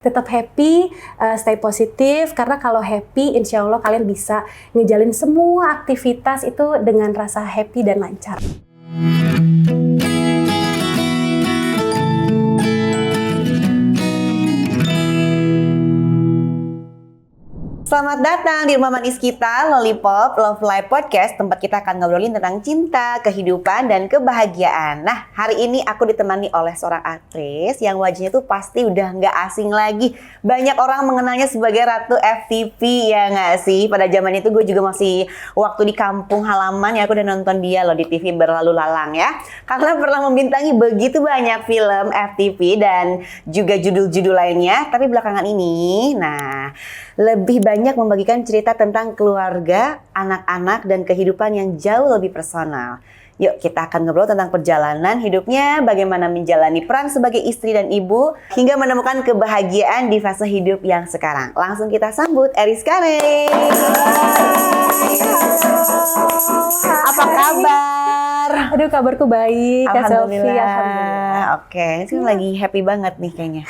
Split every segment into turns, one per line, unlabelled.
Tetap happy, stay positif, karena kalau happy insya Allah kalian bisa ngejalin semua aktivitas itu dengan rasa happy dan lancar.
Selamat datang di rumah manis kita, Lollipop Love Life Podcast, tempat kita akan ngobrolin tentang cinta, kehidupan, dan kebahagiaan. Nah, hari ini aku ditemani oleh seorang aktris yang wajahnya tuh pasti udah nggak asing lagi. Banyak orang mengenalnya sebagai Ratu FTV, ya nggak sih? Pada zaman itu gue juga masih waktu di kampung halaman ya, aku udah nonton dia loh di TV berlalu lalang ya. Karena pernah membintangi begitu banyak film FTV dan juga judul-judul lainnya. Tapi belakangan ini, lebih banyak membagikan cerita tentang keluarga, anak-anak, dan kehidupan yang jauh lebih personal. Yuk kita akan ngobrol tentang perjalanan hidupnya, bagaimana menjalani peran sebagai istri dan ibu, hingga menemukan kebahagiaan di fase hidup yang sekarang. Langsung kita sambut Eriska Rey. Apa kabar?
Aduh, kabarku baik, Kak Selfie.
Alhamdulillah. Oke, ini sih lagi happy banget nih kayaknya.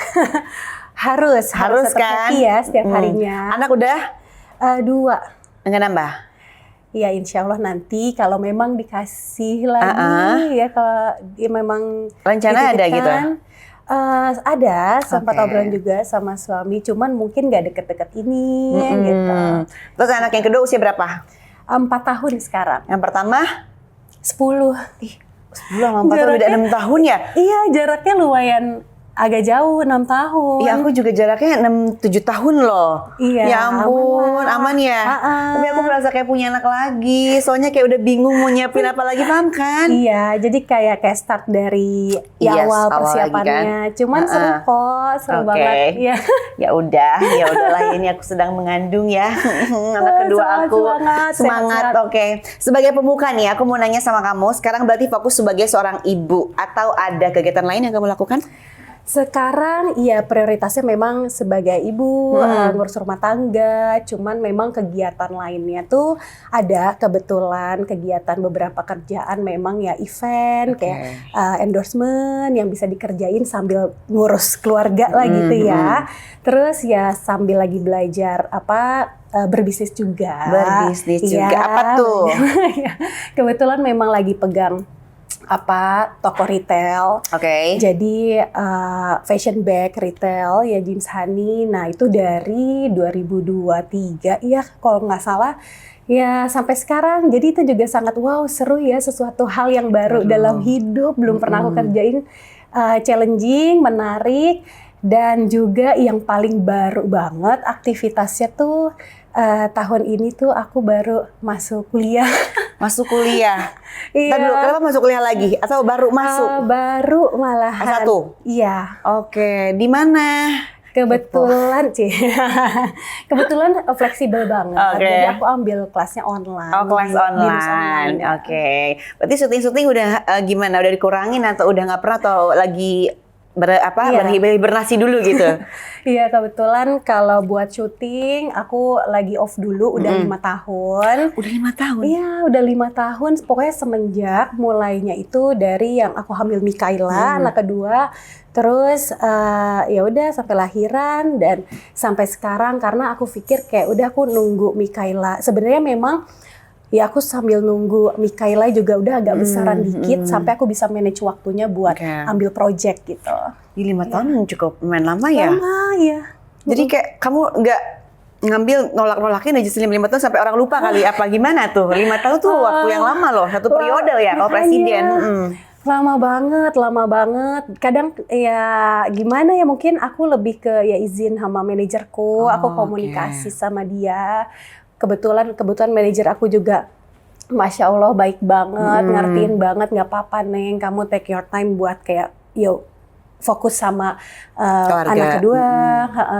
Harus
kan?
happy ya setiap harinya.
Anak udah?
2.
Enggak nambah?
Ya insya Allah nanti kalau memang dikasih lagi ya, kalau dia memang
rencana ada gitu?
Ada, sempat obrolan juga sama suami, cuman mungkin gak deket-deket ini gitu.
Terus anak yang kedua usia berapa?
4 tahun sekarang.
Yang pertama?
10.
10 sama 4 tahun, beda 6 tahun ya?
Iya, jaraknya lumayan agak jauh, 6 tahun.
Iya, aku juga jaraknya 6-7 tahun loh.
Iya.
Ya ampun, aman ya? Tapi aku merasa kayak punya anak lagi, soalnya kayak udah bingung mau nyiapin apa lagi, paham kan?
Iya, jadi kayak start dari awal persiapannya. Kan? Cuman seru kok, seru banget. Iya.
Ya udahlah, ini aku sedang mengandung ya. Anak kedua aku. Semangat. Oke. Sebagai pembuka nih, aku mau nanya sama kamu, sekarang berarti fokus sebagai seorang ibu atau ada kegiatan lain yang kamu lakukan?
Sekarang ya prioritasnya memang sebagai ibu, ngurus rumah tangga, cuman memang kegiatan lainnya tuh ada kebetulan kegiatan beberapa kerjaan memang ya event kayak endorsement yang bisa dikerjain sambil ngurus keluarga lah gitu ya. Terus ya sambil lagi belajar berbisnis juga.
Apa tuh?
Kebetulan memang lagi pegang toko retail. Jadi fashion bag retail ya, jeans honey. Nah itu dari 2023 ya kalau nggak salah ya sampai sekarang. Jadi itu juga sangat seru ya, sesuatu hal yang baru dalam hidup, belum pernah aku kerjain, challenging, menarik, dan juga yang paling baru banget aktivitasnya tuh tahun ini tuh aku baru masuk kuliah.
Masuk kuliah?
Iya.
Dulu, kenapa masuk kuliah lagi? Atau baru masuk?
Baru malahan.
S1?
Iya.
Oke, di mana?
Kebetulan kebetulan fleksibel banget. Jadi aku ambil kelasnya online.
Kelas online. Oke. Berarti syuting udah gimana? Udah dikurangin atau udah nggak pernah atau lagi berhibernasi dulu gitu?
Iya, kebetulan kalau buat syuting aku lagi off dulu udah 5 tahun.
Udah 5 tahun?
Iya, udah 5 tahun. Pokoknya semenjak mulainya itu dari yang aku hamil Mikaela, anak kedua. Terus ya udah sampai lahiran dan sampai sekarang, karena aku pikir kayak udah aku nunggu Mikaela. Sebenarnya memang ya aku sambil nunggu Mikaela juga udah agak besaran dikit sampai aku bisa manage waktunya buat ambil project gitu.
Di 5 tahun cukup lama ya?
Lama ya.
Jadi kayak kamu nggak ngambil nolak-nolakin aja 5 tahun sampai orang lupa kali apa gimana tuh? 5 tahun tuh waktu yang lama loh, satu periode ya kalau presiden.
Lama banget. Kadang ya gimana ya, mungkin aku lebih ke ya izin sama manajerku, aku komunikasi sama dia. Kebetulan manajer aku juga Masya Allah baik banget, ngertiin banget, nggak apa-apa Neng, kamu take your time buat kayak yuk fokus sama anak kedua,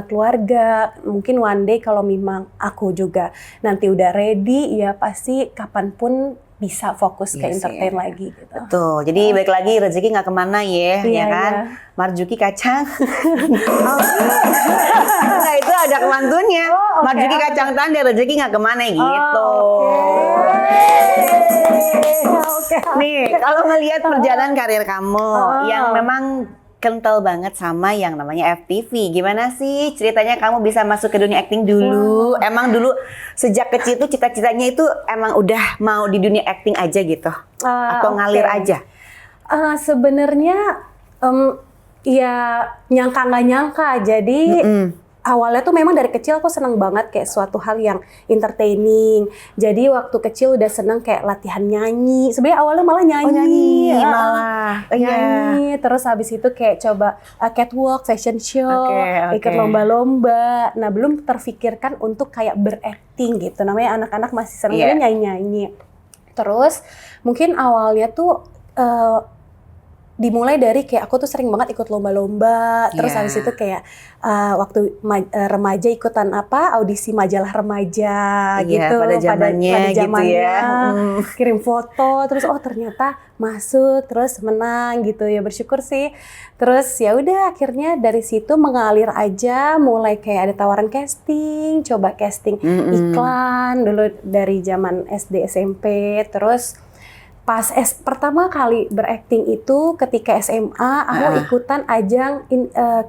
keluarga. Mungkin one day kalau memang aku juga nanti udah ready, ya pasti kapanpun bisa fokus ke entertain lagi gitu.
Betul, jadi balik lagi rezeki nggak kemana ya kan? Marjuki kacang. Nah itu ada kemantunnya. Marjuki kacang tanda, rezeki nggak kemana gitu. Nih, kalau ngelihat perjalanan karir kamu yang memang kental banget sama yang namanya FTV. Gimana sih ceritanya kamu bisa masuk ke dunia acting dulu? Emang dulu sejak kecil tuh cita-citanya itu emang udah mau di dunia acting aja gitu? Atau ngalir aja?
Sebenarnya ya nyangka nggak nyangka. Jadi awalnya tuh memang dari kecil aku seneng banget kayak suatu hal yang entertaining. Jadi waktu kecil udah seneng kayak latihan nyanyi. Sebenarnya awalnya malah nyanyi. Nyanyi. Terus habis itu kayak coba catwalk, fashion show, ikut lomba-lomba. Nah belum terfikirkan untuk kayak berakting gitu. Namanya anak-anak masih seneng nyanyi-nyanyi. Terus mungkin awalnya tuh dimulai dari kayak aku tuh sering banget ikut lomba-lomba, terus habis itu kayak waktu remaja ikutan audisi majalah remaja gitu pada zamannya gitu ya. Kirim foto, terus ternyata masuk, terus menang gitu ya, bersyukur sih. Terus ya udah akhirnya dari situ mengalir aja, mulai kayak ada tawaran casting, coba casting iklan dulu dari zaman SD SMP, terus pas pertama kali berakting itu ketika SMA, aku ikutan ajang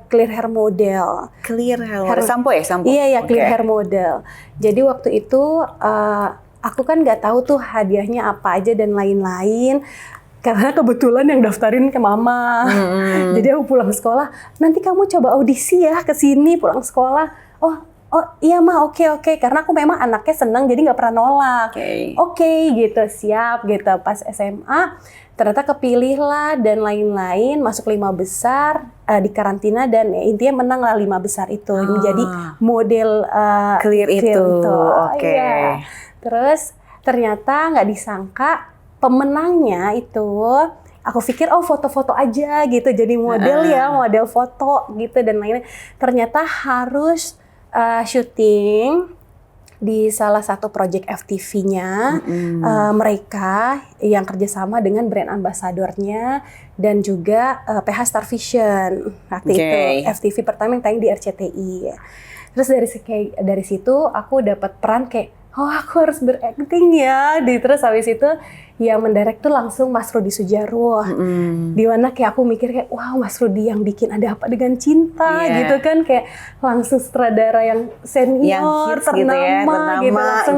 clear hair model.
Clear hair model? Sampo ya? Sampo?
Iya, clear hair model. Jadi waktu itu aku kan nggak tahu tuh hadiahnya apa aja dan lain-lain. Karena kebetulan yang daftarin ke mama. Jadi aku pulang sekolah, nanti kamu coba audisi ya ke sini pulang sekolah. Oh iya Ma, oke. Karena aku memang anaknya senang, jadi nggak pernah nolak. Oke, gitu, siap gitu. Pas SMA, ternyata kepilih lah dan lain-lain, masuk 5 besar, di karantina dan ya, intinya menang lah 5 besar itu. Menjadi model
clear itu.
Iya. Terus ternyata nggak disangka pemenangnya itu, aku pikir foto-foto aja gitu, jadi model model foto gitu dan lain-lain. Ternyata harus syuting di salah satu project FTV-nya, mereka yang kerjasama dengan brand ambassadornya dan juga PH Star Vision. Waktu itu FTV pertama yang tayang di RCTI. Terus dari situ aku dapat peran kayak, aku harus berakting ya. Terus habis itu yang mendirect tuh langsung Mas Rudi Sudjarwo. Di mana kayak aku mikir kayak, wow, Mas Rudi yang bikin Ada Apa Dengan Cinta gitu kan, kayak langsung sutradara yang senior, yang ternama gitu, langsung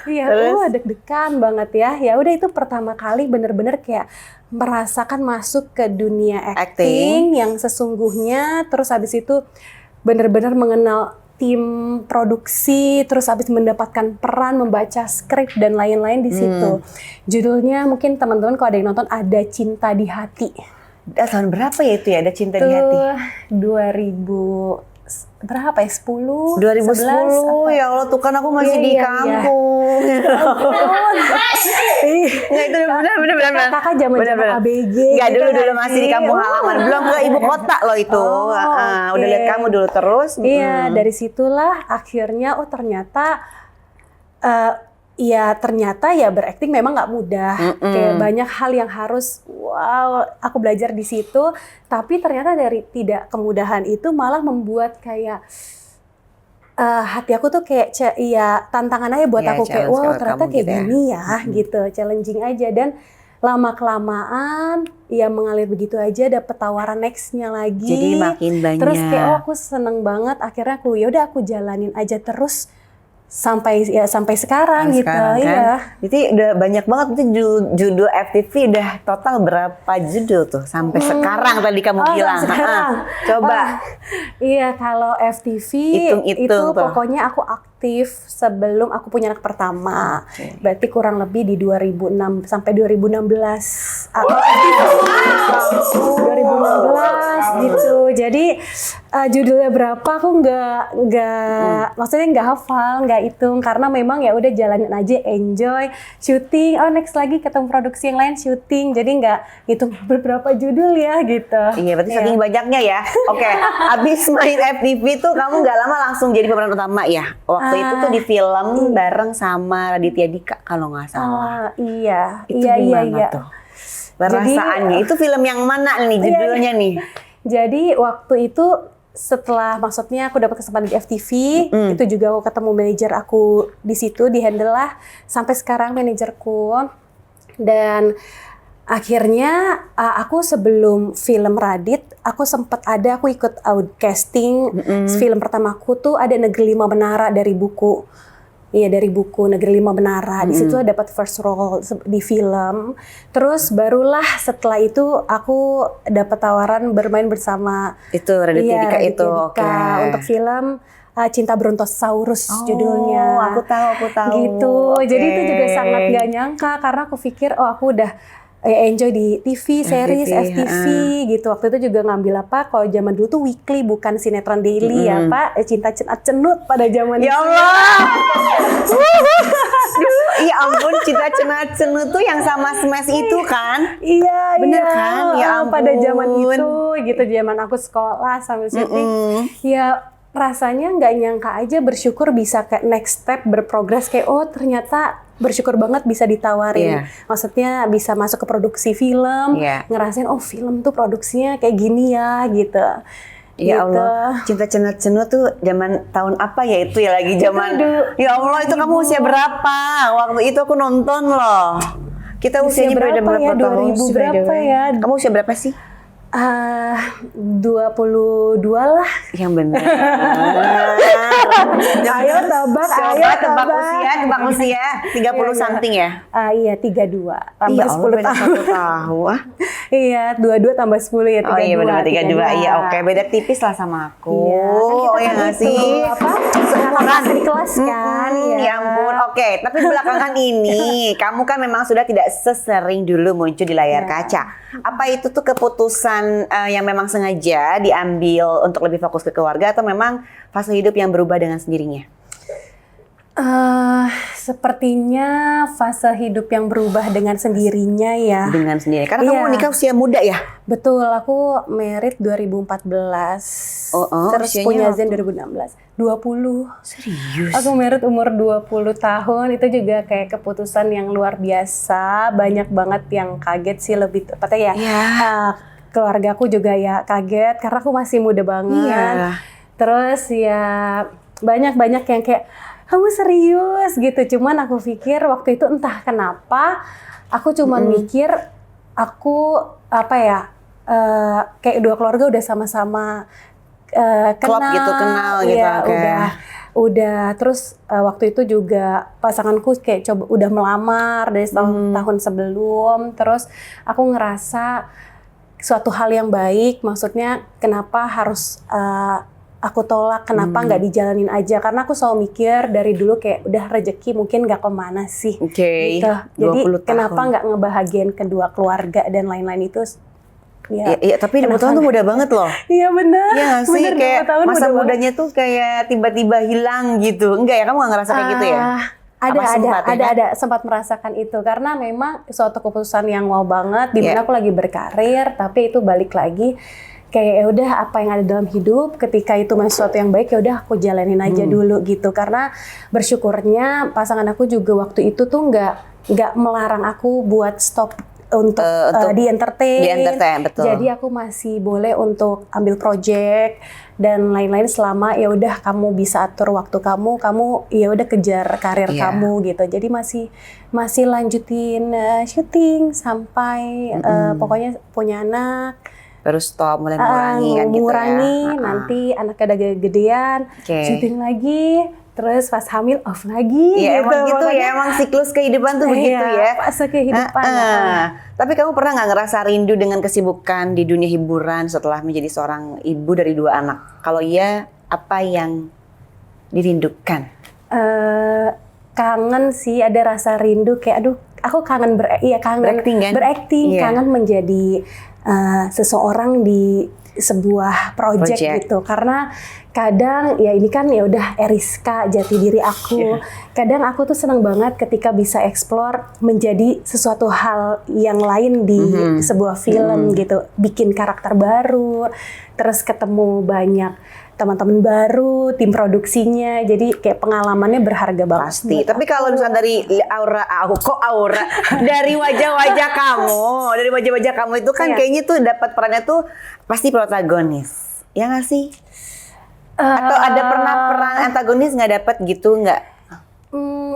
deg-degan. Deg-degan banget ya. Ya udah, itu pertama kali bener-bener kayak merasakan masuk ke dunia acting yang sesungguhnya. Terus habis itu bener-bener mengenal tim produksi, terus habis mendapatkan peran, membaca skrip dan lain-lain di situ. Judulnya mungkin teman-teman kalau ada yang nonton, Ada Cinta di Hati.
Tahun berapa ya itu ya, Ada Cinta di Hati?
2000 berapa ya? 10?
2010,
11,
ya Allah, tuh kan aku masih di kampung. Nggak, itu benar.
Kakak zaman ABG.
Nggak, dulu masih di kampung halaman, belum ke ibu kota loh itu. Udah lihat kamu dulu terus.
Iya, dari situlah akhirnya ternyata ternyata berakting memang nggak mudah. Kayak banyak hal yang harus, aku belajar di situ. Tapi ternyata dari tidak kemudahan itu malah membuat kayak hati aku tuh kayak tantangan aja buat aku kayak, ternyata kayak gini gitu, challenging aja. Dan lama-kelamaan mengalir begitu aja, dapet tawaran nextnya lagi.
Jadi makin banyak.
Terus kayak aku seneng banget, akhirnya aku jalanin aja terus sampai sekarang gitu
kan?
Ya.
Jadi udah banyak banget, berarti judul FTV udah total berapa judul tuh sampai sekarang tadi kamu bilang. Coba.
Iya, kalau FTV itu pokoknya aku aktif sebelum aku punya anak pertama. Berarti kurang lebih di 2006 sampai 2016. 2016 gitu. Jadi judulnya berapa aku nggak maksudnya nggak hafal, nggak hitung, karena memang ya udah jalanin aja, enjoy, syuting, next lagi ketemu produksi yang lain syuting, jadi nggak hitung beberapa judul ya gitu.
Iya, berarti saking banyaknya ya. Oke, abis main FTV tuh kamu nggak lama langsung jadi pemeran utama ya? Waktu itu tuh di film bareng sama Raditya Dika kalau nggak salah.
Iya.
Itu gimana tuh perasaannya? Itu film yang mana nih judulnya nih?
Jadi waktu itu setelah maksudnya aku dapat kesempatan di FTV, itu juga aku ketemu manajer aku di situ, di handle lah sampai sekarang manajerku. Dan Akhirnya aku sebelum film Radit, aku ikut casting. Film pertamaku tuh ada Negeri Lima Menara dari buku. Iya, dari buku Negeri Lima Menara. Di situ dapat first role di film. Terus barulah setelah itu aku dapat tawaran bermain bersama
Raditya Dika
untuk film Cinta Brontosaurus judulnya.
Aku tahu.
Gitu. Jadi itu juga sangat gak nyangka karena aku pikir aku udah enjoy di TV, series, FTV gitu. Waktu itu juga ngambil kalau zaman dulu tuh weekly bukan sinetron daily ya Pak. Cinta Cenut pada zaman itu.
Ya Allah. Ya ampun, Cinta Cenut tuh yang sama Smash itu kan?
Iya,
bener kan? Ya ampun.
Pada zaman itu gitu, zaman aku sekolah sambil syuting. Ya rasanya nggak nyangka aja, bersyukur bisa kayak next step berprogres kayak ternyata bersyukur banget bisa ditawarin. Maksudnya bisa masuk ke produksi film, ngerasain film tuh produksinya kayak gini ya gitu.
Ya Allah, Cinta Cenut tuh zaman tahun apa ya itu ya, lagi zaman. Ya Allah, itu kamu usia berapa? Waktu itu aku nonton loh. Kita usianya beda berapa tahun?
2000 berapa ya?
Kamu usia berapa sih?
22 lah.
Yang benar.
Ayo tebak
usia 30 something ya?
Iya, 32 tambah 10 tahun. Iya, 22 tambah 10 ya, 32.
Oh iya benar, 32. Iya, oke, beda tipis lah sama aku.
Iya,
nggak sih?
Seumuran di kelas kan.
Ya ampun. Oke, tapi belakangan ini kamu kan memang sudah tidak sesering dulu muncul di layar kaca. Apa itu tuh keputusan yang memang sengaja diambil untuk lebih fokus ke keluarga, atau memang fase hidup yang berubah dengan sendirinya?
Sepertinya fase hidup yang berubah dengan sendirinya ya.
Dengan sendirinya, karena kamu menikah usia muda ya?
Betul, aku married 2014. Terus punya Zen 2016. 20.
Serius?
Aku married umur 20 tahun, itu juga kayak keputusan yang luar biasa. Banyak banget yang kaget sih, lebih tepatnya keluarga aku juga ya kaget karena aku masih muda banget. Terus ya banyak yang kayak, kamu serius gitu. Cuman aku pikir waktu itu entah kenapa aku cuman mikir aku kayak dua keluarga udah sama-sama kenal gitu. Udah terus waktu itu juga pasanganku kayak udah melamar dari tahun sebelum. Terus aku ngerasa suatu hal yang baik, maksudnya kenapa harus aku tolak, kenapa nggak dijalanin aja, karena aku selalu mikir dari dulu kayak udah rezeki mungkin nggak kemana sih gitu. Jadi kenapa nggak ngebahagiain kedua keluarga dan lain-lain itu.
Iya, tapi 20 tahun tuh muda banget loh.
Iya benar.
Iya nggak sih, kayak masa mudanya tuh kayak tiba-tiba hilang gitu. Enggak ya, kamu nggak ngerasa kayak gitu ya?
Ada sempat merasakan itu, karena memang suatu keputusan yang wow banget, dimana aku lagi berkarir, tapi itu balik lagi kayak ya udah apa yang ada dalam hidup, ketika itu sesuatu yang baik ya udah aku jalanin aja dulu gitu. Karena bersyukurnya pasangan aku juga waktu itu tuh nggak melarang aku buat stop untuk di entertain.
Betul.
Jadi aku masih boleh untuk ambil project dan lain-lain selama ya udah kamu bisa atur waktu kamu ya udah kejar karir kamu gitu. Jadi masih lanjutin syuting sampai pokoknya punya anak.
Baru stop, mulai mengurangi kan gitu ya.
Nanti anaknya udah gedean, syuting lagi. Terus pas hamil off lagi.
Iya emang gitu ya, emang siklus kehidupan tuh begitu ya.
Fase kehidupan.
Tapi kamu pernah nggak ngerasa rindu dengan kesibukan di dunia hiburan setelah menjadi seorang ibu dari 2 anak? Kalau iya, apa yang dirindukan?
Kangen sih, ada rasa rindu kayak aduh, aku kangen berakting, kangen menjadi seseorang di sebuah project gitu. Karena kadang ya ini kan ya udah Eriska, jati diri aku. Kadang aku tuh senang banget ketika bisa explore menjadi sesuatu hal yang lain di sebuah film gitu. Bikin karakter baru, terus ketemu banyak teman-teman baru, tim produksinya. Jadi kayak pengalamannya berharga banget.
Pasti. Tapi kalau misalnya dari aura, dari wajah-wajah kamu itu kan kayaknya tuh dapat perannya tuh pasti protagonis. Ya nggak sih? Atau ada pernah peran antagonis nggak dapat gitu nggak?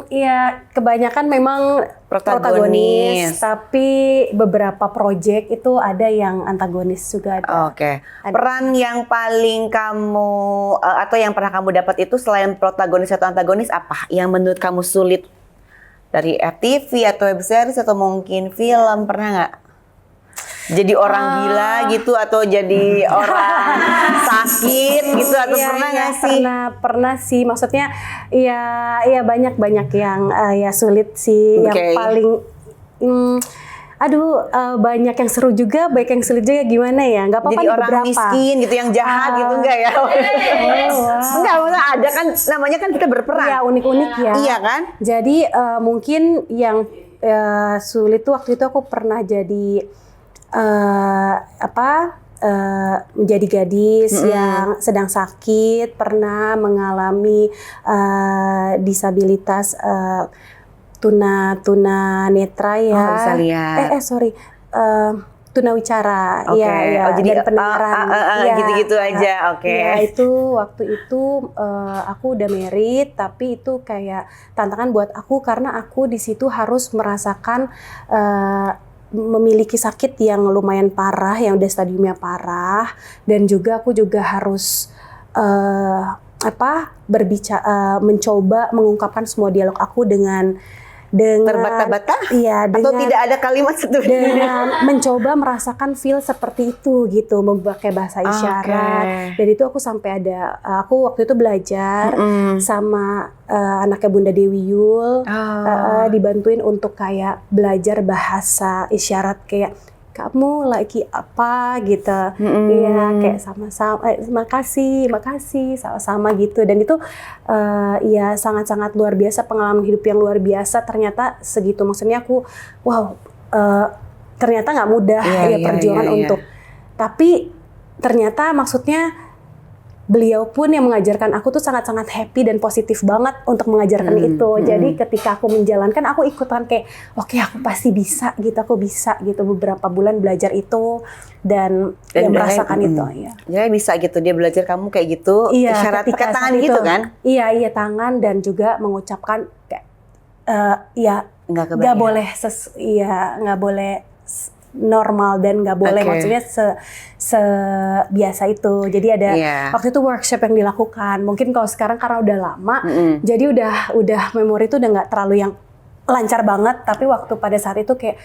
Ya kebanyakan memang protagonis, tapi beberapa project itu ada yang antagonis juga ada.
Oke. Peran yang paling kamu atau yang pernah kamu dapat itu selain protagonis atau antagonis apa? Yang menurut kamu sulit dari FTV atau web series atau mungkin film, pernah nggak? Jadi orang gila gitu atau jadi orang sakit gitu atau pernah nggak sih?
Pernah sih, maksudnya ya banyak yang ya sulit sih. Yang paling banyak yang seru juga, baik yang sulit juga, gimana ya? Nggak apa-apa.
Jadi orang miskin gitu yang jahat gitu enggak ya? Enggak, maksudnya ada kan namanya kan kita berperan.
Iya, unik-unik ya.
Iya kan?
Jadi mungkin yang sulit tuh waktu itu aku pernah jadi menjadi gadis yang sedang sakit, pernah mengalami disabilitas tuna netra ya.
Oh, bisa lihat.
Tunawicara.
Okay.
Ya,
jadi
dan pendengaran.
Gitu-gitu aja. Oke.
Ya, waktu itu aku udah married, tapi itu kayak tantangan buat aku karena aku di situ harus merasakan memiliki sakit yang lumayan parah, yang udah stadiumnya parah, dan juga aku juga harus mencoba mengungkapkan semua dialog aku dengan
terbata-bata?
Iya,
atau tidak ada kalimat
dengan mencoba merasakan feel seperti itu gitu, memakai bahasa isyarat. Dan itu aku sampai aku waktu itu belajar sama anaknya Bunda Dewi Yul, dibantuin untuk kayak belajar bahasa isyarat kayak kamu lagi apa gitu, iya kayak sama-sama, makasih, sama-sama gitu. Dan itu ya sangat-sangat luar biasa, pengalaman hidup yang luar biasa. Ternyata segitu, maksudnya aku, ternyata nggak mudah perjuangan untuk. Tapi ternyata maksudnya beliau pun yang mengajarkan aku tuh sangat-sangat happy dan positif banget untuk mengajarkan itu. Jadi ketika aku menjalankan, aku ikutan kayak, oke, aku pasti bisa gitu, aku bisa gitu. Beberapa bulan belajar itu dan merasakan itu. Ya.
Jadi bisa gitu, dia belajar kamu kayak gitu, isyarat pakai tangan gitu kan?
Iya, tangan dan juga mengucapkan kayak, nggak boleh nggak boleh normal dan nggak boleh, maksudnya sebiasa itu. Jadi ada waktu itu workshop yang dilakukan. Mungkin kalau sekarang karena udah lama, jadi udah memori itu udah nggak terlalu yang lancar banget. Tapi waktu pada saat itu kayak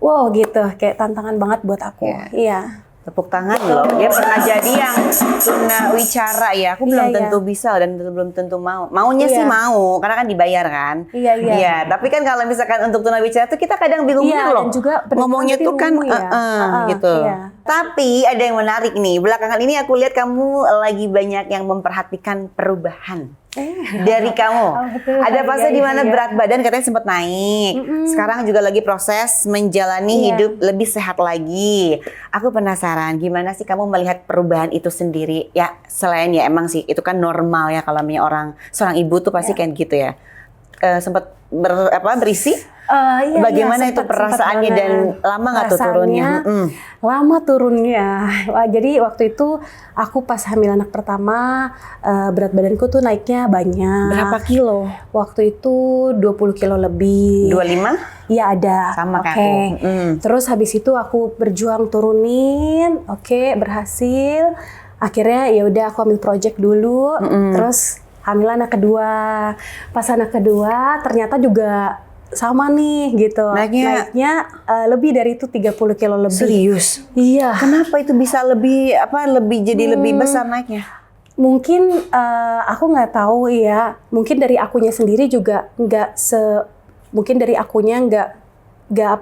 wow gitu, kayak tantangan banget buat aku. Iya.
Tepuk tangan loh, dia pernah jadi yang tunawicara ya. Aku belum tentu bisa dan belum tentu mau. Maunya sih mau, karena kan dibayar kan. Iya. Tapi kan kalau misalkan untuk tunawicara tuh kita kadang bingung loh.
Dan juga
ngomongnya tuh kan gitu. Tapi ada yang menarik nih. Belakangan ini aku lihat kamu lagi banyak yang memperhatikan perubahan. Dari kamu. Ada fase di mana berat badan katanya sempat naik. Sekarang juga lagi proses menjalani hidup lebih sehat lagi. Aku penasaran gimana sih kamu melihat perubahan itu sendiri? Ya selain ya emang sih itu kan normal ya kalau seorang ibu tuh pasti kayak gitu ya. Sempat berisi? Bagaimana itu perasaannya dan lama nggak tuh turunnya?
Lama turunnya. Jadi waktu itu aku pas hamil anak pertama, berat badanku tuh naiknya banyak.
Berapa kilo?
Waktu itu 20 kilo lebih.
25?
Iya ada.
Sama kayak aku.
Terus habis itu aku berjuang turunin, berhasil. Akhirnya ya udah aku ambil project dulu, terus hamil anak kedua. Pas anak kedua ternyata juga sama nih gitu. Naiknya lebih dari itu 30 kilo lebih.
Serius?
Iya.
Kenapa itu bisa lebih jadi lebih besar naiknya?
Mungkin aku nggak tahu ya. Mungkin dari akunya sendiri juga mungkin dari akunya nggak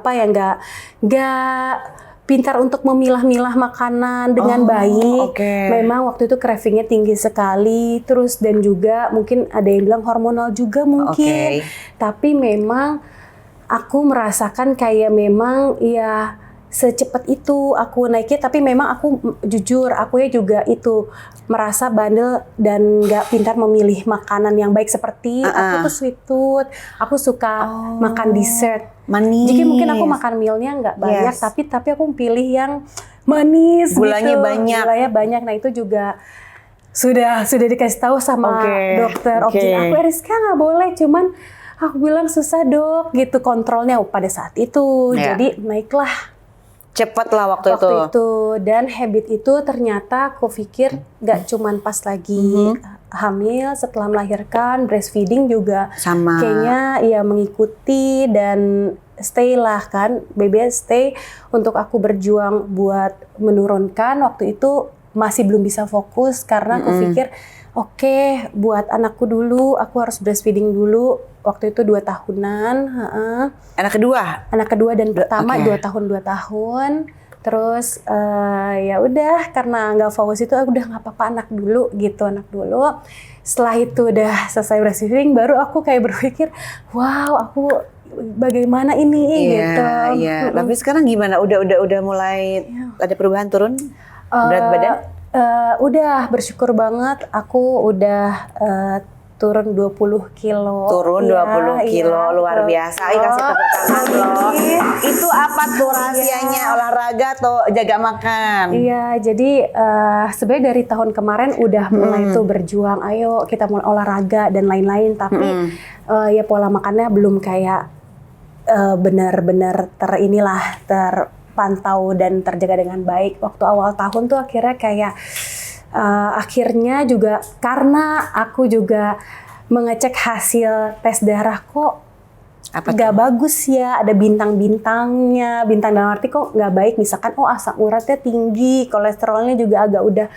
pintar untuk memilah-milah makanan dengan baik. Memang waktu itu cravingnya tinggi sekali. Terus dan juga mungkin ada yang bilang hormonal juga mungkin. Tapi memang aku merasakan kayak memang ya secepat itu aku naiknya. Tapi memang aku jujur, aku ya juga itu merasa bandel dan nggak pintar memilih makanan yang baik. Seperti aku tuh sweet tooth, aku suka makan dessert
manis.
Jadi mungkin aku makan mealnya nggak banyak, tapi aku pilih yang manis,
gulanya
gitu.
banyak.
Gulanya banyak. Nah itu juga sudah dikasih tahu sama dokter. Aku Eriska nggak boleh, cuman Aku bilang susah dok, gitu kontrolnya pada saat itu. Jadi naiklah.
Cepet lah waktu itu.
Dan habit itu ternyata aku pikir gak cuman pas lagi hamil, setelah melahirkan, breastfeeding juga
sama.
Kayaknya ya mengikuti dan stay lah kan, baby stay untuk aku berjuang buat menurunkan. Waktu itu masih belum bisa fokus karena aku pikir oke, buat anakku dulu, aku harus breastfeeding dulu. Waktu itu 2 tahunan.
Anak kedua?
Anak kedua dan pertama 2 tahun. Terus ya udah karena nggak fokus itu, udah nggak apa-apa anak dulu. Setelah itu udah selesai breastfeeding, baru aku kayak berpikir, wow aku bagaimana ini gitu.
Iya. Tapi sekarang gimana? Udah mulai ada perubahan turun berat badan?
Udah bersyukur banget, aku udah turun 20 kilo.
Turun 20 kilo, luar biasa. Kasih tepuk tangan loh. Itu apa tuh rahasianya? Olahraga atau jaga makan?
Iya, jadi sebenarnya dari tahun kemarin udah mulai tuh berjuang, ayo kita mulai olahraga dan lain-lain. Tapi ya pola makannya belum kayak benar-benar terpantau dan terjaga dengan baik. Waktu awal tahun tuh akhirnya kayak akhirnya juga karena aku juga mengecek hasil tes darah kok nggak bagus ya, ada bintang-bintangnya. Bintang dalam arti kok nggak baik, misalkan asam uratnya tinggi, kolesterolnya juga agak udah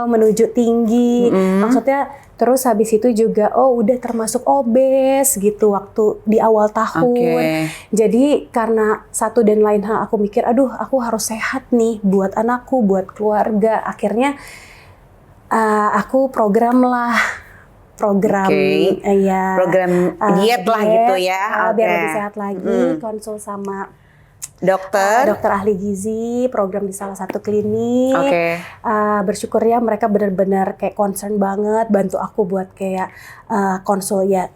menuju tinggi. Maksudnya terus habis itu juga udah termasuk obes gitu waktu di awal tahun. Jadi karena satu dan lain hal aku mikir, aduh aku harus sehat nih buat anakku, buat keluarga. Akhirnya aku program diet lah gitu ya. Biar lebih sehat lagi, konsul sama dokter ahli gizi, program di salah satu klinik. Bersyukur ya mereka benar-benar kayak concern banget, bantu aku buat kayak konsul ya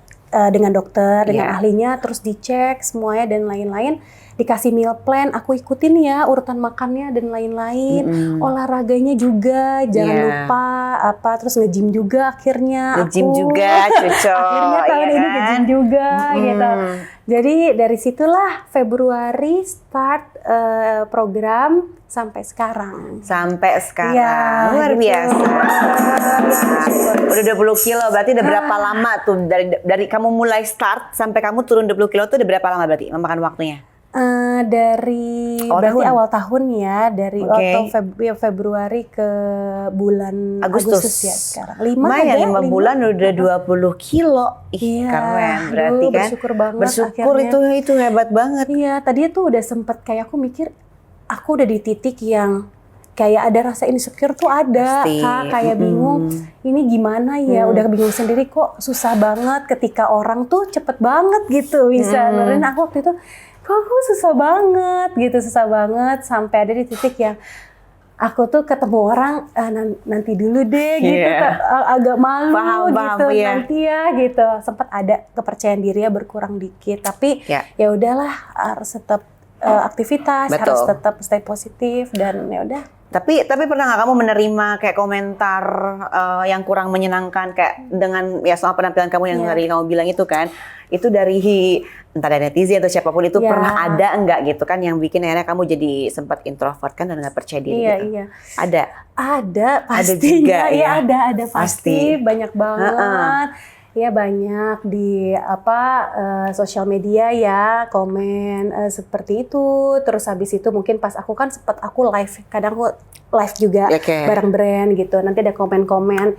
dengan dokter, dengan ahlinya, terus dicek semuanya dan lain-lain. Dikasih meal plan, aku ikutin ya urutan makannya dan lain-lain. Olahraganya juga jangan lupa terus nge-gym juga akhirnya.
Nge-gym juga, cocok.
Akhirnya tahun ini nge-gym juga gitu. Jadi dari situlah Februari start program sampai sekarang.
Ya, luar biasa. Udah 20 kilo, berarti udah berapa lama tuh dari kamu mulai start sampai kamu turun 20 kilo tuh udah berapa lama berarti memakan waktunya?
Berarti awal tahun ya, dari Februari ke bulan Agustus ya sekarang.
5 bulan udah 20 kilo. Keren berarti kan.
Bersyukur banget.
Bersyukur akhirnya. itu hebat banget.
Iya, tadinya tuh udah sempet kayak aku mikir, aku udah di titik yang kayak ada rasa insecure tuh ada, Kak, kayak bingung, ini gimana ya, udah bingung sendiri kok susah banget ketika orang tuh cepet banget gitu bisa nurunin. Aku waktu itu aku susah banget sampai ada di titik yang aku tuh ketemu orang nanti dulu deh gitu, agak malu nanti ya gitu. Sempat ada kepercayaan diri ya berkurang dikit, tapi ya udahlah harus tetap aktivitas, harus tetap stay positif dan ya udah.
Tapi pernah nggak kamu menerima kayak komentar yang kurang menyenangkan kayak dengan soal penampilan kamu yang tadi kamu bilang itu kan, itu dari entah dari netizen atau siapapun itu pernah ada enggak gitu kan yang bikin akhirnya kamu jadi sempat introvert kan dan nggak percaya diri gitu? Ada
pastinya,
juga
ada pasti banyak banget. Ya banyak di sosial media ya komen seperti itu. Terus habis itu mungkin pas aku kan aku live, kadang aku live juga bareng brand gitu. Nanti ada komen-komen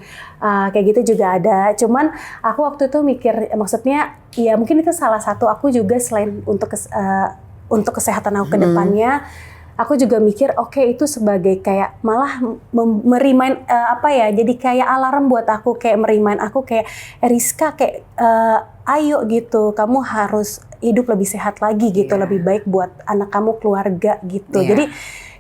kayak gitu juga ada. Cuman aku waktu itu mikir, maksudnya ya mungkin itu salah satu aku juga selain untuk kesehatan aku ke depannya. Aku juga mikir itu sebagai kayak malah merimain jadi kayak alarm buat aku, kayak merimain aku kayak Rizka kayak ayo gitu, kamu harus hidup lebih sehat lagi gitu, lebih baik buat anak kamu, keluarga gitu. Jadi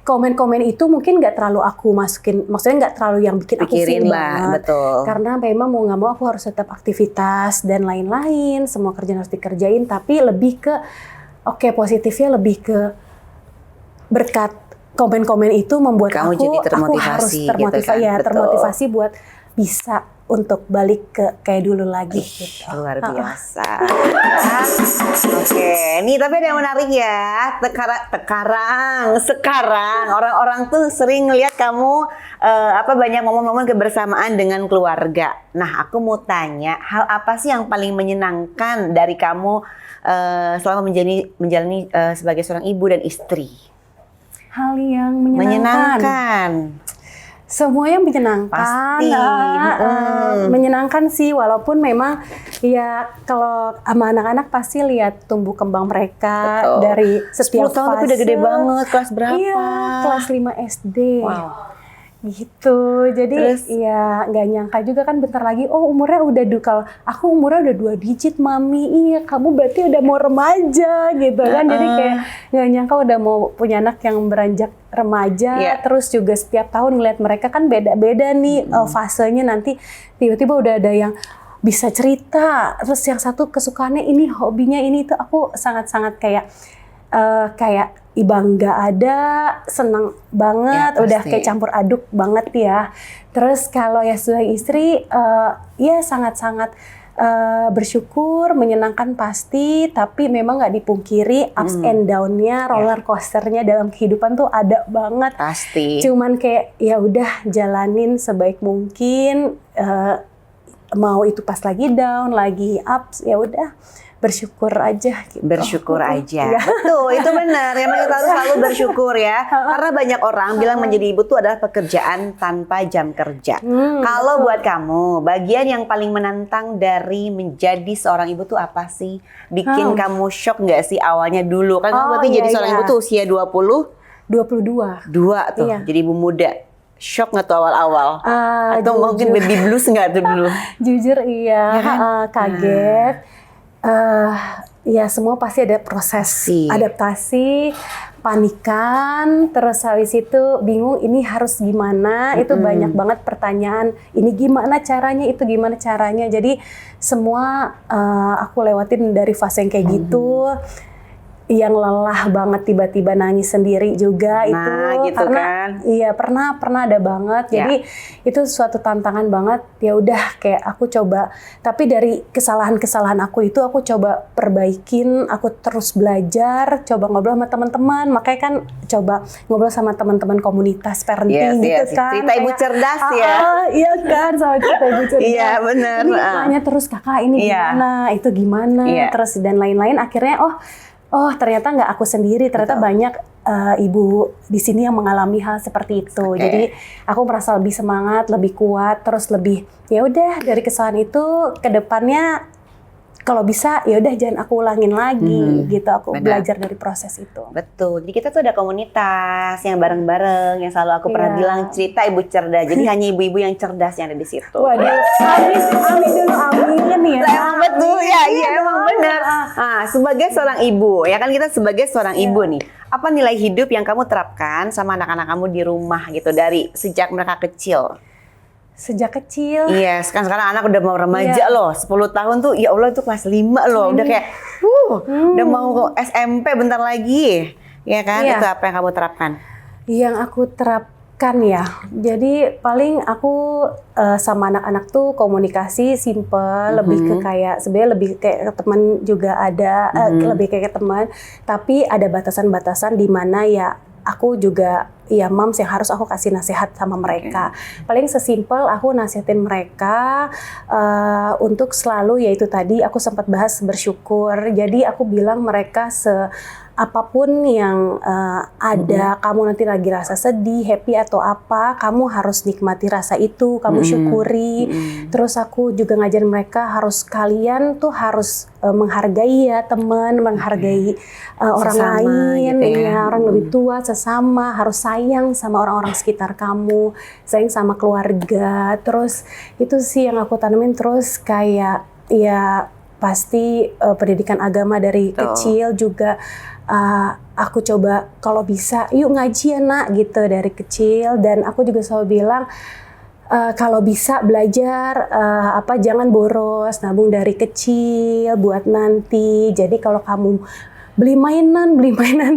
komen-komen itu mungkin nggak terlalu aku masukin, maksudnya nggak terlalu yang bikin aku feel banget. Karena memang mau nggak mau aku harus tetap aktivitas dan lain-lain, semua kerjaan harus dikerjain, tapi lebih ke positifnya lebih ke berkat komen-komen itu membuat
kamu
aku harus termotivasi buat bisa untuk balik ke kayak dulu lagi gitu.
Luar biasa. Oke, nih tapi ada yang menarik ya. Sekarang orang-orang tuh sering ngelihat kamu banyak momen-momen kebersamaan dengan keluarga. Nah, aku mau tanya, hal apa sih yang paling menyenangkan dari kamu selama menjalani sebagai seorang ibu dan istri?
Hal yang menyenangkan. Semuanya menyenangkan.
Pasti.
Menyenangkan sih, walaupun memang ya kalau sama anak-anak pasti lihat tumbuh kembang mereka. Betul. Dari setiap
10 tahun tapi udah gede banget. Kelas berapa?
Iya, kelas 5 SD.
Wow.
Gitu. Jadi terus, ya nggak nyangka juga kan bentar lagi umurnya udah kalau aku umurnya udah 2 digit mami. Iya, kamu berarti udah mau remaja gitu kan. Jadi kayak nggak nyangka udah mau punya anak yang beranjak remaja. Terus juga setiap tahun ngeliat mereka kan beda-beda nih fasenya, nanti tiba-tiba udah ada yang bisa cerita, terus yang satu kesukaannya ini, hobinya ini, itu aku sangat-sangat kayak bangga, ada senang banget, udah kayak campur aduk banget ya. Terus kalau ya sebagai istri, ya sangat-sangat bersyukur, menyenangkan pasti, tapi memang nggak dipungkiri ups and down-nya, roller coaster-nya dalam kehidupan tuh ada banget.
Pasti.
Cuman kayak ya udah jalanin sebaik mungkin, mau itu pas lagi down, lagi ups, ya udah bersyukur aja gitu.
Bersyukur aja. Betul, itu benar. Memang kita harus selalu bersyukur ya. Karena banyak orang bilang menjadi ibu itu adalah pekerjaan tanpa jam kerja. Kalau buat kamu, bagian yang paling menantang dari menjadi seorang ibu tuh apa sih? Bikin kamu shock nggak sih awalnya dulu? Kan kamu berarti jadi seorang ibu tuh usia
22
tuh, jadi ibu muda. Shock nggak tuh awal-awal? Atau mungkin baby blues nggak tuh dulu?
Jujur iya, kaget. Ya semua pasti ada proses adaptasi, panikan, terus habis itu bingung ini harus gimana, itu banyak banget pertanyaan, ini gimana caranya, itu gimana caranya. Jadi semua aku lewatin dari fase yang kayak gitu. Yang lelah banget tiba-tiba nangis sendiri juga, itu
gitu
karena
kan?
Iya pernah ada banget. Jadi itu suatu tantangan banget. Ya udah kayak aku coba, tapi dari kesalahan-kesalahan aku itu aku coba perbaikin, aku terus belajar, coba ngobrol sama teman-teman. Makanya kan coba ngobrol sama teman-teman komunitas parenting gitu kan.
Cerita ibu cerdas ya.
Iya kan, sama cerita ibu cerdas.
Iya benar.
Tanya terus kakak ini gimana, itu gimana, terus dan lain-lain. Akhirnya ternyata nggak aku sendiri, ternyata banyak ibu di sini yang mengalami hal seperti itu. Jadi aku merasa lebih semangat, lebih kuat, terus lebih ya udah dari kesalahan itu ke depannya kalau bisa ya udah jangan aku ulangin lagi gitu. Aku belajar dari proses itu.
Betul. Jadi kita tuh ada komunitas yang bareng-bareng, yang selalu aku pernah bilang cerita ibu cerdas. Jadi hanya ibu-ibu yang cerdas yang ada di situ.
Waduh, amin dulu, amin ya.
Emang betul ya, iya emang benar. Sebagai seorang ibu, ya kan kita sebagai seorang ibu nih, apa nilai hidup yang kamu terapkan sama anak-anak kamu di rumah gitu dari sejak mereka kecil?
Sejak kecil.
Iya, sekarang anak udah mau remaja loh. 10 tahun tuh, ya Allah itu kelas 5 loh. Udah kayak, udah mau SMP bentar lagi. Ya kan, itu apa yang kamu terapkan?
Yang aku terapkan ya, jadi paling aku sama anak-anak tuh komunikasi simple, lebih ke kayak, sebenarnya lebih kayak teman juga ada, lebih kayak teman. Tapi ada batasan-batasan di mana ya aku juga ya moms yang harus aku kasih nasihat sama mereka. Paling sesimpel aku nasihatin mereka untuk selalu, yaitu tadi aku sempat bahas bersyukur. Jadi aku bilang mereka apapun yang ada, kamu nanti lagi rasa sedih, happy atau apa, kamu harus nikmati rasa itu, kamu syukuri. Terus aku juga ngajarin mereka kalian tuh harus menghargai ya teman, menghargai orang lain, gitu ya, orang lebih tua, sesama, harus sayang sama orang-orang sekitar kamu, sayang sama keluarga. Terus itu sih yang aku tanemin. Terus kayak ya pasti pendidikan agama dari kecil juga. Aku coba kalau bisa yuk ngaji ya nak gitu dari kecil. Dan aku juga selalu bilang kalau bisa belajar jangan boros, nabung dari kecil buat nanti. Jadi kalau kamu beli mainan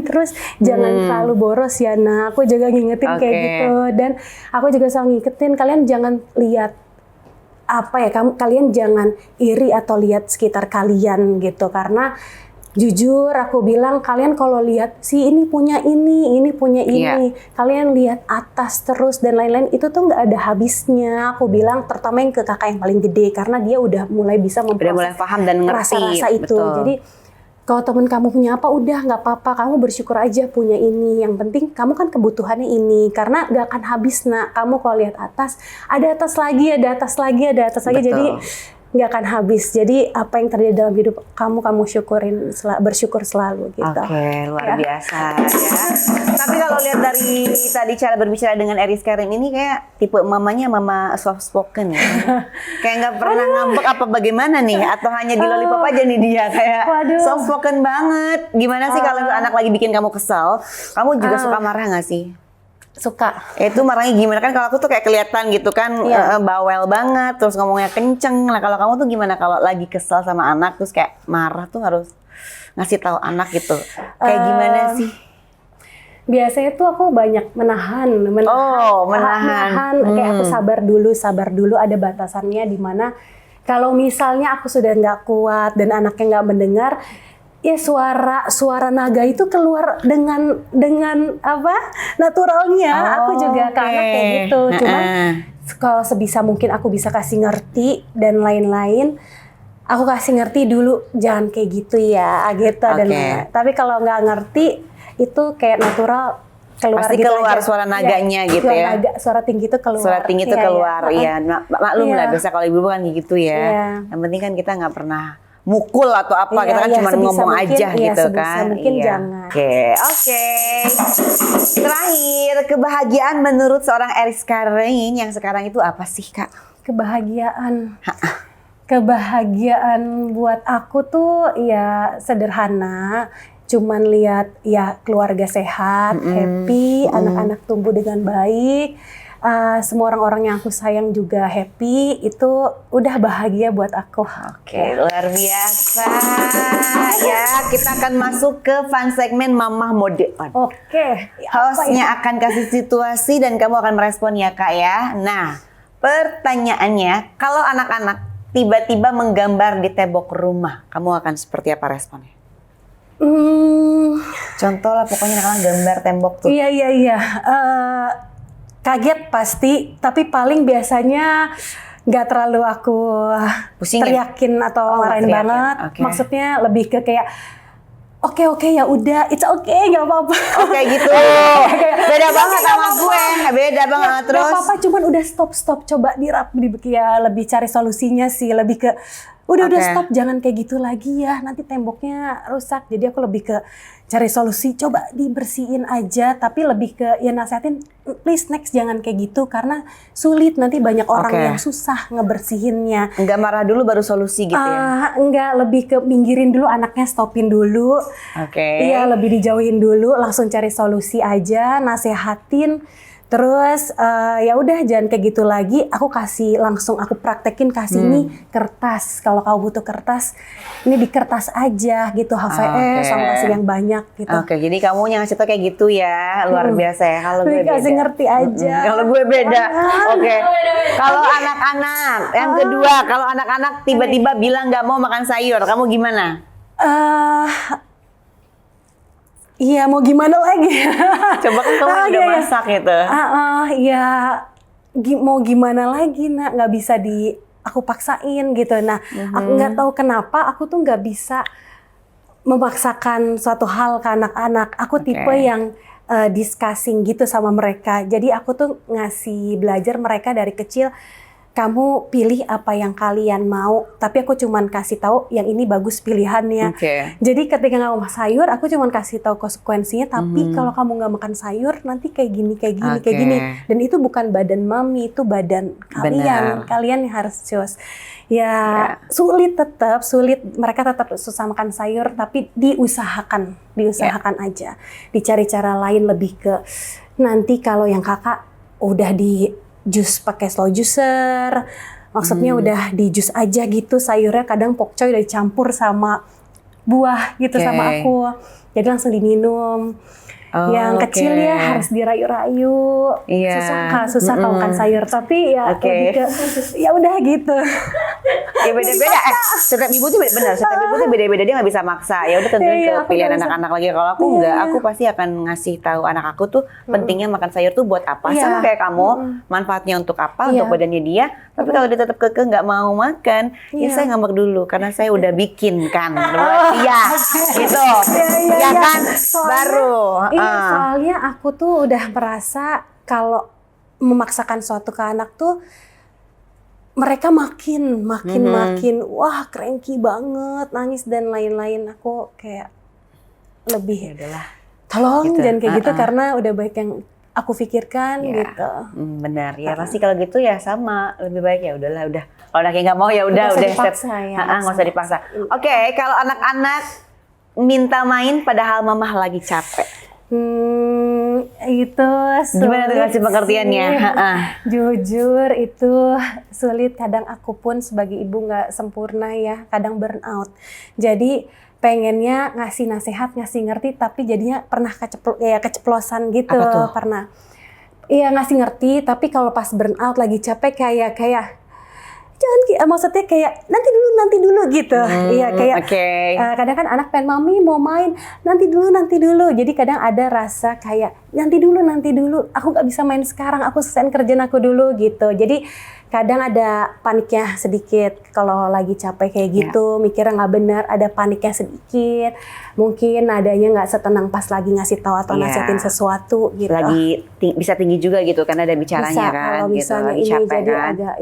terus jangan terlalu boros ya nak. Aku juga ngingetin kayak gitu. Dan aku juga selalu ngingetin kalian jangan lihat kalian jangan iri atau lihat sekitar kalian gitu, karena jujur aku bilang kalian kalau lihat si ini punya ini punya ini, kalian lihat atas terus dan lain-lain itu tuh nggak ada habisnya. Aku bilang terutama yang ke kakak yang paling gede karena dia udah mulai bisa memproses
paham dan ngerti
rasa-rasa itu.
betul.
Jadi kalau temen kamu punya apa udah nggak apa-apa, kamu bersyukur aja punya ini. Yang penting kamu kan kebutuhannya ini karena nggak akan habis nak. Kamu kalau lihat atas ada atas lagi, ada atas lagi, ada atas lagi.
Betul.
Jadi nggak akan habis. Jadi apa yang terjadi dalam hidup kamu syukurin, bersyukur selalu gitu.
Oke, luar biasa ya. Tapi kalau lihat dari tadi cara berbicara dengan Eris Karim ini kayak tipe mamanya mama soft spoken ya. Kayak nggak pernah ngambek apa bagaimana nih? Atau hanya di Lollipop aja nih dia kayak soft spoken banget. Gimana sih kalau anak lagi bikin kamu kesal? Kamu juga suka marah nggak sih?
Suka.
Itu marahnya gimana kan? Kalau aku tuh kayak kelihatan gitu kan bawel banget, terus ngomongnya kenceng. Nah kalau kamu tuh gimana kalau lagi kesel sama anak terus kayak marah tuh harus ngasih tahu anak gitu? Kayak gimana sih?
Biasanya tuh aku banyak menahan. Kayak aku sabar dulu. Ada batasannya di mana kalau misalnya aku sudah nggak kuat dan anaknya nggak mendengar. Ya suara naga itu keluar dengan naturalnya. Aku juga ke anak kayak gitu. Cuman kalau sebisa mungkin aku bisa kasih ngerti dan lain-lain. Aku kasih ngerti dulu jangan kayak gitu ya gitu dan tapi kalau nggak ngerti itu kayak natural keluar
pasti
gitu
keluar
aja.
suara naganya gitu ya.
Suara tinggi itu keluar.
Suara tinggi itu keluar. Iya, maklum lah biasa kalau ibu kan gitu ya. Yang penting kan kita nggak pernah mukul atau apa, kita kan cuma ngomong mungkin, aja gitu kan.
Mungkin jangan.
Oke. Terakhir, kebahagiaan menurut seorang Eris Karim yang sekarang itu apa sih Kak?
Kebahagiaan buat aku tuh ya sederhana. Cuman lihat ya keluarga sehat, happy, anak-anak tumbuh dengan baik. Semua orang-orang yang aku sayang juga happy, itu udah bahagia buat aku.
Oke, luar biasa. Ya, kita akan masuk ke fun segmen Mama Mode On.
Oke.
Hostnya akan kasih situasi dan kamu akan merespon ya Kak ya. Nah, pertanyaannya, kalau anak-anak tiba-tiba menggambar di tembok rumah, kamu akan seperti apa responnya? Contoh lah pokoknya anak-anak gambar tembok tuh.
Iya. Kaget pasti, tapi paling biasanya nggak terlalu aku teriakin atau marahin banget. Maksudnya lebih ke kayak oke ya udah, it's okay, nggak apa-apa.
Oke gitu. Beda banget sama gue, beda banget terus.
Nggak apa-apa, cuman udah stop, coba ya lebih cari solusinya sih, lebih ke udah stop, jangan kayak gitu lagi ya, nanti temboknya rusak. Jadi aku lebih ke cari solusi, coba dibersihin aja, tapi lebih ke ya nasihatin, please next jangan kayak gitu karena sulit, nanti banyak orang yang susah ngebersihinnya.
Enggak marah dulu baru solusi gitu ya?
Enggak, lebih ke pinggirin dulu anaknya, stopin dulu. Iya, lebih dijauhin dulu, langsung cari solusi aja, nasehatin. Terus ya udah jangan kayak gitu lagi. Aku praktekin ini kertas. Kalau kamu butuh kertas, ini di kertas aja gitu. HVS sama kasih yang banyak gitu.
Jadi kamu yang ngasih tau kayak gitu ya, luar biasa ya. Kalau gue
kasih ngerti aja.
Kalau gue beda. Kalau anak-anak, yang kedua, kalau anak-anak tiba-tiba bilang nggak mau makan sayur, kamu gimana?
Iya, mau gimana lagi?
Coba kan kamu udah masak gitu.
Mau gimana lagi, nak? Nggak bisa aku paksain gitu. Nah, aku nggak tahu kenapa aku tuh nggak bisa memaksakan suatu hal ke anak-anak. Aku tipe yang discussing gitu sama mereka. Jadi aku tuh ngasih belajar mereka dari kecil. Kamu pilih apa yang kalian mau, tapi aku cuman kasih tahu yang ini bagus pilihannya. Jadi ketika nggak mau sayur, aku cuman kasih tahu konsekuensinya. Tapi kalau kamu nggak makan sayur, nanti kayak gini. Dan itu bukan badan mami, itu badan kalian. Kalian yang harus choose. Ya sulit. Mereka tetap susah makan sayur, tapi diusahakan aja. Dicari cara lain lebih ke nanti kalau yang kakak udah di jus pakai slow juicer, maksudnya udah di jus aja gitu sayurnya, kadang pokcoy udah dicampur sama buah gitu sama aku, jadi langsung diminum. yang kecil ya harus dirayu-rayu. Susah kalau makan sayur, tapi ya lebih ke ya udah gitu.
Ya beda-beda. Setiap ibu tuh benar, setiap ibu tuh beda-beda, dia nggak bisa maksa. Ya udah tentunya ke pilihan anak-anak lagi. Kalau aku enggak, aku pasti akan ngasih tahu anak aku tuh pentingnya makan sayur tuh buat apa. Sama kayak kamu, manfaatnya untuk apa untuk badannya dia. Tapi kalau dia tetap kekeh nggak mau makan, ya saya ngambek dulu karena saya udah bikin kan buat dia, gitu. Ya kan, baru.
Soalnya aku tuh udah merasa kalau memaksakan suatu ke anak tuh mereka makin wah cranky banget, nangis dan lain-lain. Aku kayak lebih tolong gitu. Jangan kayak gitu karena udah baik yang aku pikirkan gitu.
Benar ya, pasti kalau gitu ya sama, lebih baik ya udahlah udah. Kalau anaknya nggak mau ya udah nggak usah dipaksa. Oke, kalau anak-anak minta main padahal mamah lagi capek.
Itu sulit.
Gimana tuh kasih pengertiannya?
Jujur itu sulit. Kadang aku pun sebagai ibu nggak sempurna ya. Kadang burn out. Jadi pengennya ngasih nasihat, ngasih ngerti, tapi jadinya pernah keceplosan gitu. Pernah. Iya ngasih ngerti, tapi kalau pas burn out lagi capek kayak jangan, maksudnya kayak nanti dulu gitu. Iya kayak kadang kan anak pengen mami mau main, nanti dulu. Jadi kadang ada rasa kayak nanti dulu. Aku nggak bisa main sekarang, aku selesaiin kerjaan aku dulu gitu. Jadi kadang ada paniknya sedikit kalau lagi capek kayak gitu, mikirnya nggak benar, ada paniknya sedikit. Mungkin nadanya nggak setenang pas lagi ngasih tahu atau nasihatin sesuatu gitu.
Lagi bisa tinggi juga gitu kan ada bicaranya kan.
Kalau
gitu,
misalnya
lagi
ini
capek
jadi
kan.
agak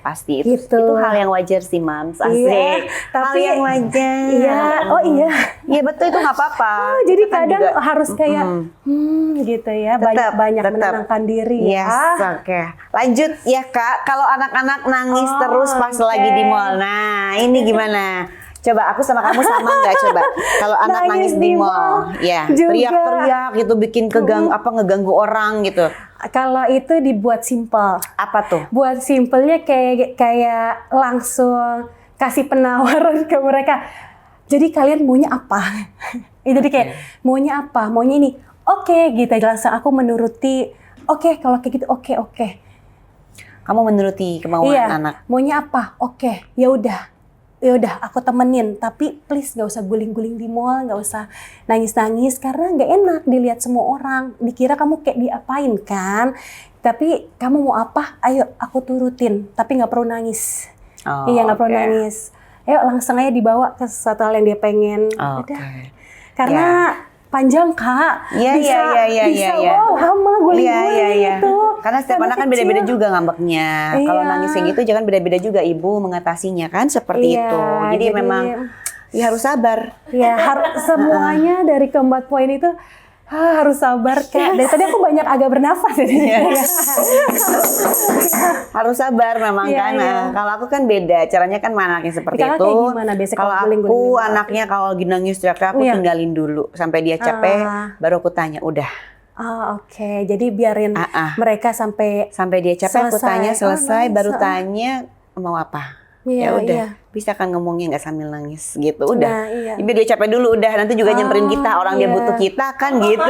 Pasti
gitu.
Itu hal yang wajar sih Mams, asik.
Tapi
hal yang wajar. Iya betul, itu nggak apa-apa.
Jadi kadang juga harus kayak gitu ya, banyak menenangkan diri ya.
Oke. Lanjut ya Kak, kalau anak-anak nangis terus pas lagi di mall. Nah, ini gimana? Coba aku sama kamu sama nggak coba? Kalau anak nangis di mall, ya teriak-teriak gitu, bikin ngeganggu orang gitu.
Kalau itu dibuat simpel.
Apa tuh?
Buat simpelnya kayak langsung kasih penawaran ke mereka. Jadi kalian maunya apa? Jadi kayak maunya apa? Maunya ini. Oke, gitu. Langsung aku menuruti. Oke, kalau kayak gitu oke.
Kamu menuruti kemauan anak.
Maunya apa? Oke, ya udah aku temenin, tapi please gak usah guling-guling di mall, gak usah nangis-nangis karena gak enak dilihat semua orang, dikira kamu kayak diapain kan, tapi kamu mau apa, ayo aku turutin, tapi gak perlu nangis. Gak perlu nangis, ayo langsung aja dibawa ke sesuatu hal yang dia pengen. Karena panjang Kak, bisa lama guling-guling itu.
Karena setiap anak kan beda-beda juga ngambeknya. Kalau nangis kayak gitu jangan beda-beda juga ibu mengatasinya kan seperti itu. Jadi memang ya harus sabar.
Ya harus semuanya dari keempat poin itu harus sabar Kak. Dari tadi aku banyak agak bernafas
Harus sabar memang kan. Kalau aku kan beda, caranya kan anaknya seperti itu. Kalau aku anaknya kalau lagi nangis aku tinggalin dulu sampai dia capek, baru aku tanya udah.
Oke. Jadi biarin mereka sampai
dia capek, aku tanya selesai, baru tanya mau apa. Ya udah, bisa kan ngomongnya nggak sambil nangis gitu, udah. Biar dia capek dulu, udah nanti juga nyamperin kita, orang dia butuh kita kan gitu.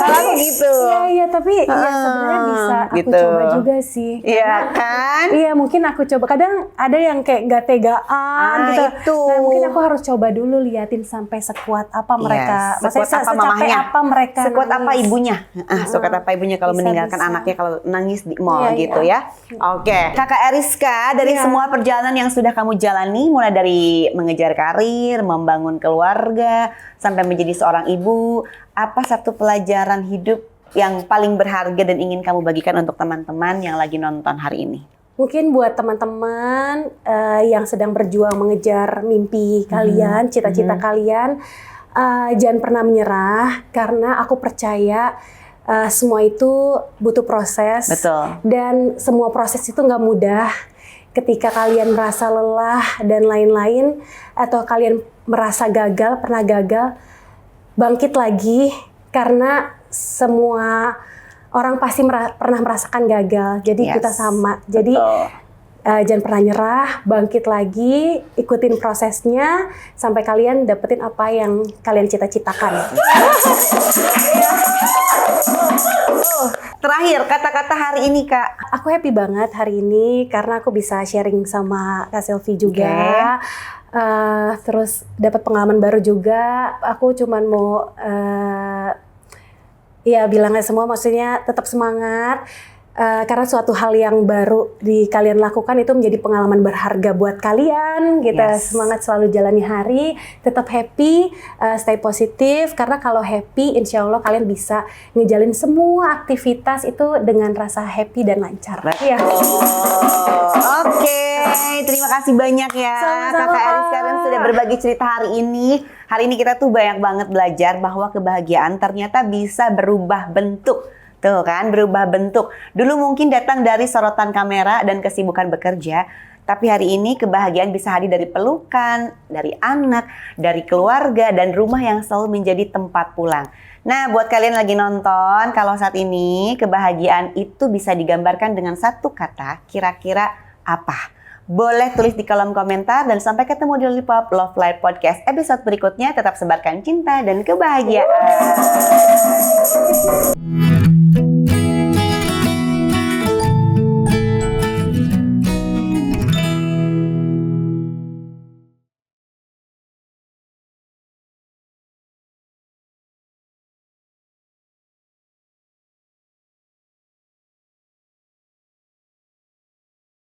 Kalau gitu.
Iya, tapi sebenarnya bisa aku coba juga sih.
Iya kan?
Iya, mungkin aku coba. Kadang ada yang kayak nggak tegaan gitu. Nah, mungkin aku harus coba dulu liatin sampai sekuat apa mereka.
Sekuat apa mamahnya?
Apa mereka
sekuat apa ibunya? Sekuat apa ibunya kalau meninggalkan anaknya kalau nangis di mall gitu ya. Oke. Kakak Eriska, dari semua perjalanan yang sudah kamu jalani, mulai dari mengejar karir, membangun keluarga, sampai menjadi seorang ibu, apa satu pelajaran hidup yang paling berharga dan ingin kamu bagikan untuk teman-teman yang lagi nonton hari ini?
Mungkin buat teman-teman yang sedang berjuang mengejar mimpi kalian, cita-cita kalian, jangan pernah menyerah, karena aku percaya semua itu butuh proses.
Betul.
Dan semua proses itu nggak mudah. Ketika kalian merasa lelah dan lain-lain, atau kalian merasa gagal, pernah gagal, bangkit lagi, karena semua orang pasti pernah merasakan gagal. Jadi kita sama. Jadi Jangan pernah nyerah, bangkit lagi, ikutin prosesnya sampai kalian dapetin apa yang kalian cita-citakan.
Terakhir, kata-kata hari ini, Kak.
Aku happy banget hari ini karena aku bisa sharing sama Kak Selvi juga. Terus dapat pengalaman baru juga. Aku cuman mau ya bilangnya semua, maksudnya tetap semangat. Karena suatu hal yang baru kalian lakukan itu menjadi pengalaman berharga buat kalian gitu. Yes. Semangat selalu jalani hari, tetap happy, stay positif, karena kalau happy insya Allah kalian bisa ngejalin semua aktivitas itu dengan rasa happy dan lancar.
Ya. Oke, terima kasih banyak ya Kakak Eris Karen sudah berbagi cerita hari ini. Hari ini kita tuh banyak banget belajar bahwa kebahagiaan ternyata bisa berubah bentuk. Tuh kan, berubah bentuk. Dulu mungkin datang dari sorotan kamera dan kesibukan bekerja, tapi hari ini kebahagiaan bisa hadir dari pelukan, dari anak, dari keluarga, dan rumah yang selalu menjadi tempat pulang. Nah, buat kalian lagi nonton, kalau saat ini kebahagiaan itu bisa digambarkan dengan satu kata, kira-kira apa? Boleh tulis di kolom komentar, dan sampai ketemu di Lollipop Love Life Podcast episode berikutnya. Tetap sebarkan cinta dan kebahagiaan.